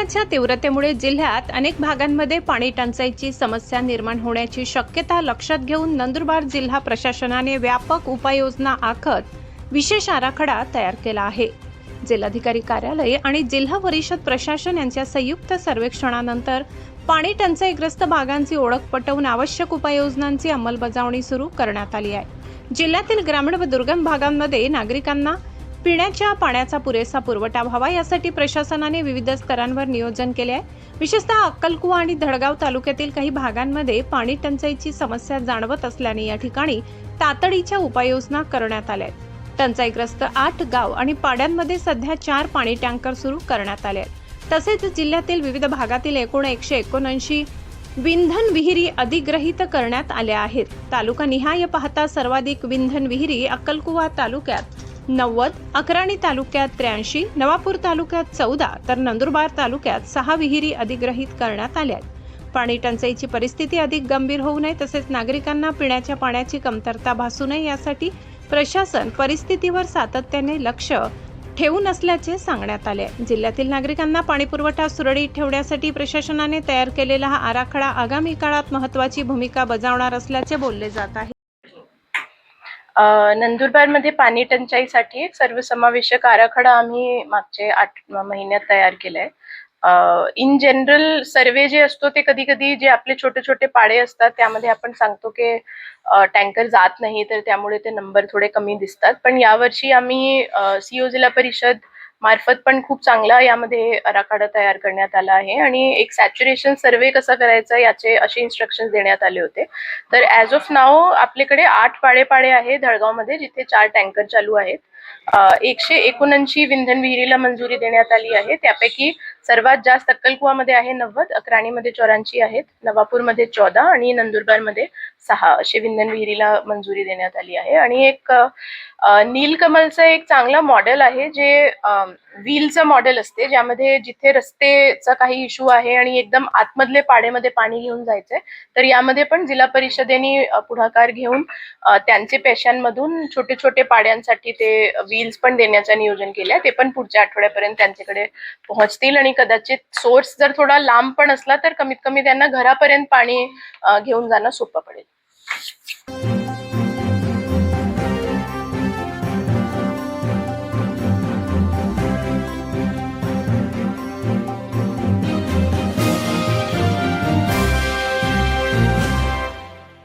पावसाळ्याच्या तीव्रतेमुळे जिल्ह्यात अनेक भागांमध्ये पाणी टंचाईची समस्या निर्माण होण्याची शक्यता लक्षात घेऊन नंदुरबार जिल्हा प्रशासनाने व्यापक उपाययोजना आखत विशेष आराखडा तयार केला आहे। जिल्हाधिकारी कार्यालय आणि जिल्हा परिषद प्रशासन यांच्या संयुक्त सर्वेक्षणानंतर पाणी टंचाईग्रस्त भागांची ओळख पटवून आवश्यक उपाययोजनांची अंमलबजावणी सुरू करण्यात आली आहे। जिल्ह्यातील ग्रामीण व दुर्गम भागांमध्ये नागरिकांना पिण्याच्या पाण्याचा पुरेसा पुरवठा व्हावा यासाठी प्रशासनाने विविध स्तरांवर नियोजन केले आहे। विशेषतः अक्कलकुवा आणि धडगाव तालुक्यातील काही भागांमध्ये पाणी टंचाईची समस्या जाणवत असल्याने या ठिकाणी तातडीच्या उपाययोजना करण्यात आल्या आहेत। टंचाईग्रस्त 8 गाव आणि पाड्यांमध्ये सध्या 4 पाणी टँकर सुरू करण्यात आले आहेत। तसेच जिल्ह्यातील विविध भागातील एकूण 179 विंधन विहिरी अधिग्रहित करण्यात आल्या आहेत। तालुका निहाय पाहता सर्वाधिक विंधन विहिरी अक्कलकुवा तालुक्यात 90, अक्राणी तालुक्यात 83, नवापूर तालुक्यात 14 तर नंदुरबार तालुक्यात 6 विहिरी अधिग्रहित करण्यात आल्या आहेत। पाणी टंचाईची परिस्थिती अधिक गंभीर होऊ नये तसेच नागरिकांना पिण्याच्या पाण्याची कमतरता भासू नये यासाठी प्रशासन परिस्थितीवर सातत्याने लक्ष ठेवून असल्याचे सांगण्यात आले। जिल्ह्यातील नागरिकांना पाणीपुरवठा सुरळीत ठेवण्यासाठी प्रशासनाने तयार केलेला हा आराखडा आगामी काळात महत्त्वाची भूमिका बजावणार असल्याचे बोलले जात आहे। नंदुरबारमध्ये पाणी टंचाईसाठी एक सर्वसमावेशक आराखडा आम्ही मागचे 8 महिन्यात तयार केलाय। इन जनरल सर्वे जे असतो ते कधी कधी जे आपले छोटे छोटे पाडे असतात त्यामध्ये आपण सांगतो की टँकर जात नाही, तर त्यामुळे ते नंबर थोडे कमी दिसतात। पण यावर्षी आम्ही सीओ जिल्हा परिषद मार्फत पण खूप चांगला यामध्ये आराखडा तयार करण्यात आला आहे आणि एक सॅच्युरेशन सर्वे कसा करायचा याचे असे इन्स्ट्रक्शन्स देण्यात आले होते। तर ॲज ऑफ नाऊ आपल्याकडे 8 पाडे आहे धडगावमध्ये, जिथे 4 टँकर चालू आहेत। 179 विंधन विहिरीला मंजुरी देण्यात आली आहे। त्यापैकी सर्वात जास्त अक्कलकुवामध्ये आहे 90, अक्राणीमध्ये 84 आहेत, नवापूरमध्ये 14 आणि नंदुरबारमध्ये 6 असे विंधन विहिरीला मंजुरी देण्यात आली आहे। आणि एक नीलकमलचं एक चांगला मॉडेल आहे जे व्हीलचं मॉडेल असते, ज्यामध्ये जिथे रस्तेचा काही इश्यू आहे आणि एकदम आतमधले पाड्यामध्ये पाणी घेऊन जायचंय, तर यामध्ये पण जिल्हा परिषदेने पुढाकार घेऊन त्यांचे पेशांमधून छोटे छोटे पाड्यांसाठी ते व्हील्स पण देण्याचं नियोजन केलंय। ते पण पुढच्या आठवड्यापर्यंत त्यांच्याकडे पोहोचतील आणि कदाचित सोर्स जर थोडा लांब पण असला तर कमीत कमी त्यांना घरापर्यंत पाणी घेऊन जाणं सोपं पडेल।